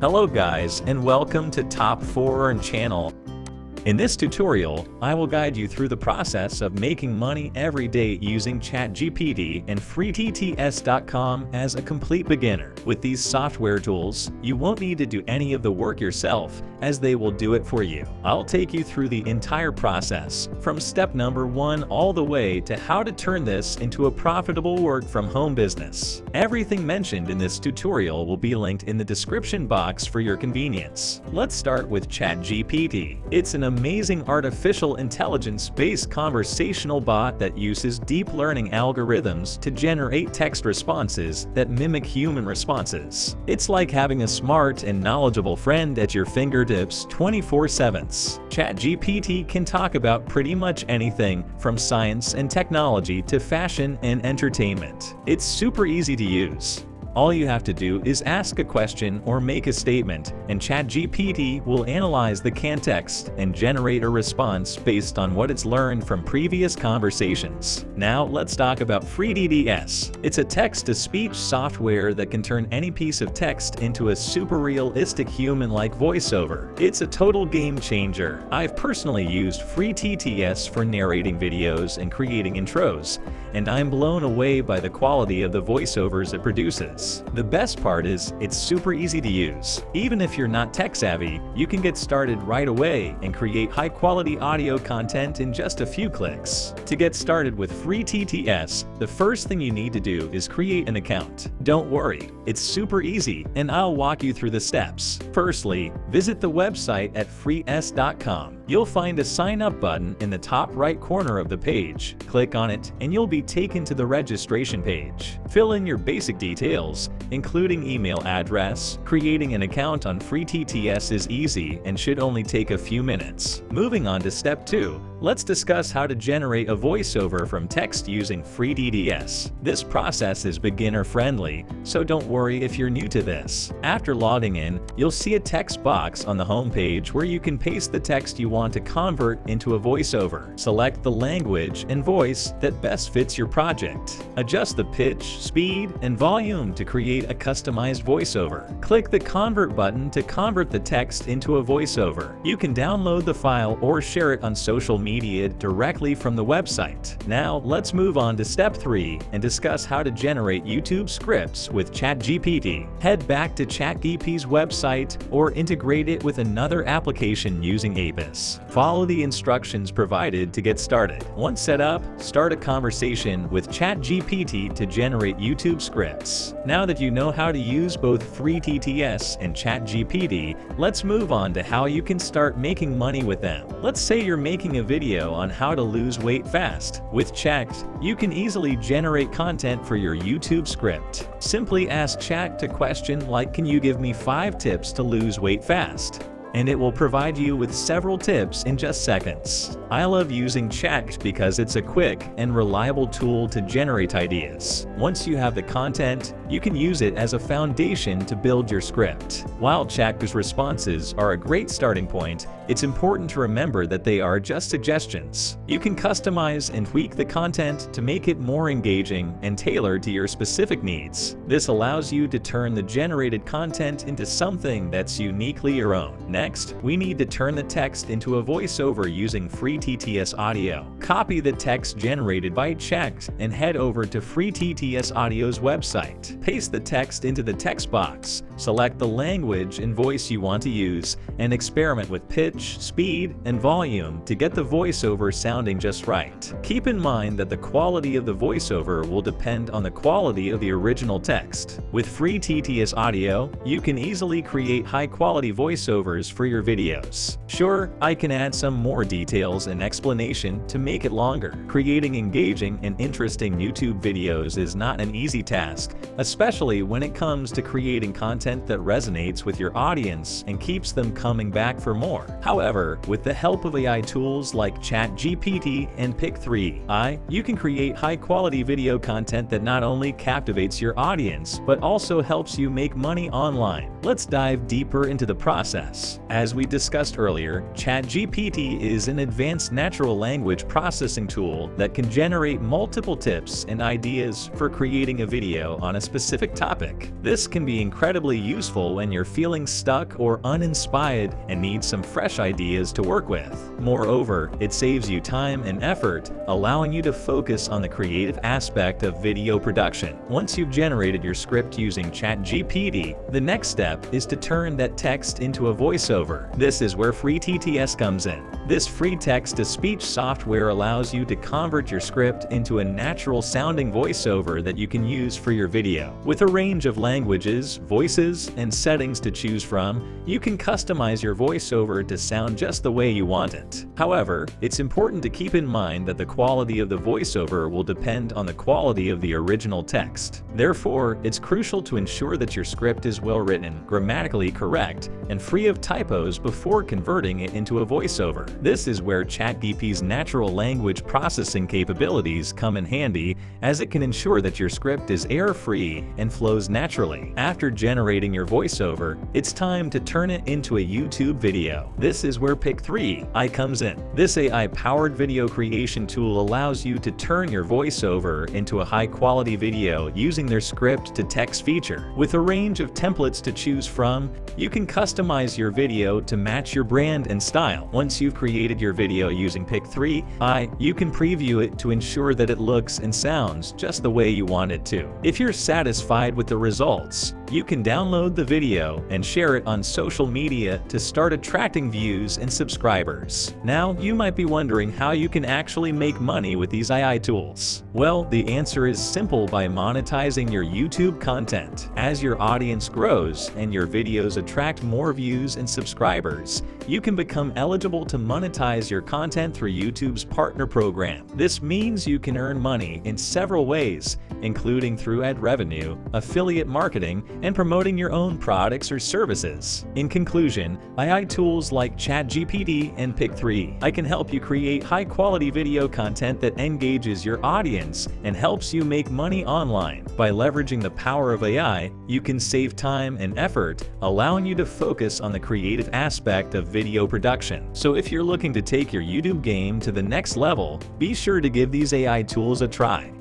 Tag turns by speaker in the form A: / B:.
A: Hello guys, and welcome to Top 4 channel. In this tutorial, I will guide you through the process of making money every day using ChatGPT and freetts.com as a complete beginner. With these software tools, you won't need to do any of the work yourself, as they will do it for you. I'll take you through the entire process, from step number 1 all the way to how to turn this into a profitable work-from-home business. Everything mentioned in this tutorial will be linked in the description box for your convenience. Let's start with ChatGPT. It's an amazing artificial intelligence-based conversational bot that uses deep learning algorithms to generate text responses that mimic human responses. It's like having a smart and knowledgeable friend at your fingertips 24/7. ChatGPT can talk about pretty much anything from science and technology to fashion and entertainment. It's super easy to use. All you have to do is ask a question or make a statement, and ChatGPT will analyze the context and generate a response based on what it's learned from previous conversations. Now let's talk about FreeTTS. It's a text-to-speech software that can turn any piece of text into a super realistic human-like voiceover. It's a total game changer. I've personally used FreeTTS for narrating videos and creating intros, and I'm blown away by the quality of the voiceovers it produces. The best part is, it's super easy to use. Even if you're not tech-savvy, you can get started right away and create high-quality audio content in just a few clicks. To get started with FreeTTS, the first thing you need to do is create an account. Don't worry, it's super easy, and I'll walk you through the steps. Firstly, visit the website at freeTTS.com. You'll find a sign up button in the top right corner of the page. Click on it, and you'll be taken to the registration page. Fill in your basic details, including email address. Creating an account on FreeTTS is easy and should only take a few minutes. Moving on to step 2, let's discuss how to generate a voiceover from text using FreeTTS. This process is beginner-friendly, so don't worry if you're new to this. After logging in, you'll see a text box on the home page where you can paste the text you want to convert into a voiceover. Select the language and voice that best fits your project. Adjust the pitch, speed, and volume to create a customized voiceover. Click the Convert button to convert the text into a voiceover. You can download the file or share it on social media directly from the website. Now, let's move on to step 3 and discuss how to generate YouTube scripts with ChatGPT. Head back to ChatGPT's website or integrate it with another application using Apis. Follow the instructions provided to get started. Once set up, start a conversation with ChatGPT to generate YouTube scripts. Now that you know how to use both FreeTTS and ChatGPT, let's move on to how you can start making money with them. Let's say you're making a video on how to lose weight fast. With Chat, you can easily generate content for your YouTube script. Simply ask Chat a question like, "Can you give me 5 tips to lose weight fast?" and it will provide you with several tips in just seconds. I love using Chat because it's a quick and reliable tool to generate ideas. Once you have the content, you can use it as a foundation to build your script. While Chat's responses are a great starting point, it's important to remember that they are just suggestions. You can customize and tweak the content to make it more engaging and tailored to your specific needs. This allows you to turn the generated content into something that's uniquely your own. Next, we need to turn the text into a voiceover using FreeTTS Audio. Copy the text generated by Chat and head over to FreeTTS Audio's website. Paste the text into the text box. Select the language and voice you want to use, and experiment with pitch, speed, and volume to get the voiceover sounding just right. Keep in mind that the quality of the voiceover will depend on the quality of the original text. With FreeTTS Audio, you can easily create high-quality voiceovers for your videos. Sure, I can add some more details and explanation to make it longer. Creating engaging and interesting YouTube videos is not an easy task, especially when it comes to creating content that resonates with your audience and keeps them coming back for more. However, with the help of AI tools like ChatGPT and Pick3, you can create high-quality video content that not only captivates your audience, but also helps you make money online. Let's dive deeper into the process. As we discussed earlier, ChatGPT is an advanced natural language processing tool that can generate multiple tips and ideas for creating a video on a specific topic. This can be incredibly useful when you're feeling stuck or uninspired and need some fresh ideas to work with. Moreover, it saves you time and effort, allowing you to focus on the creative aspect of video production. Once you've generated your script using ChatGPT, the next step is to turn that text into a voiceover. This is where FreeTTS comes in. This free text-to-speech software allows you to convert your script into a natural-sounding voiceover that you can use for your video. With a range of languages, voices, and settings to choose from, you can customize your voiceover to sound just the way you want it. However, it's important to keep in mind that the quality of the voiceover will depend on the quality of the original text. Therefore, it's crucial to ensure that your script is well written, grammatically correct, and free of typos before converting it into a voiceover. This is where ChatGPT's natural language processing capabilities come in handy, as it can ensure that your script is error-free and flows naturally. After generating your voiceover, it's time to turn it into a YouTube video. This is where Pick 3 AI comes in. This AI-powered video creation tool allows you to turn your voiceover into a high-quality video using their script-to-text feature. With a range of templates to choose from, you can customize your video to match your brand and style. Once you've created your video using Pick 3 AI, you can preview it to ensure that it looks and sounds just the way you want it to. If you're satisfied with the results, you can download the video and share it on social media to start attracting views and subscribers. Now, you might be wondering how you can actually make money with these AI tools. Well, the answer is simple: by monetizing your YouTube content. As your audience grows and your videos attract more views and subscribers, you can become eligible to monetize your content through YouTube's partner program. This means you can earn money in several ways, including through ad revenue, affiliate marketing, and promoting your own products or services. In conclusion, AI tools like ChatGPT and Pick 3 AI can help you create high-quality video content that engages your audience and helps you make money online. By leveraging the power of AI, you can save time and effort, allowing you to focus on the creative aspect of video production. So if you're looking to take your YouTube game to the next level, be sure to give these AI tools a try.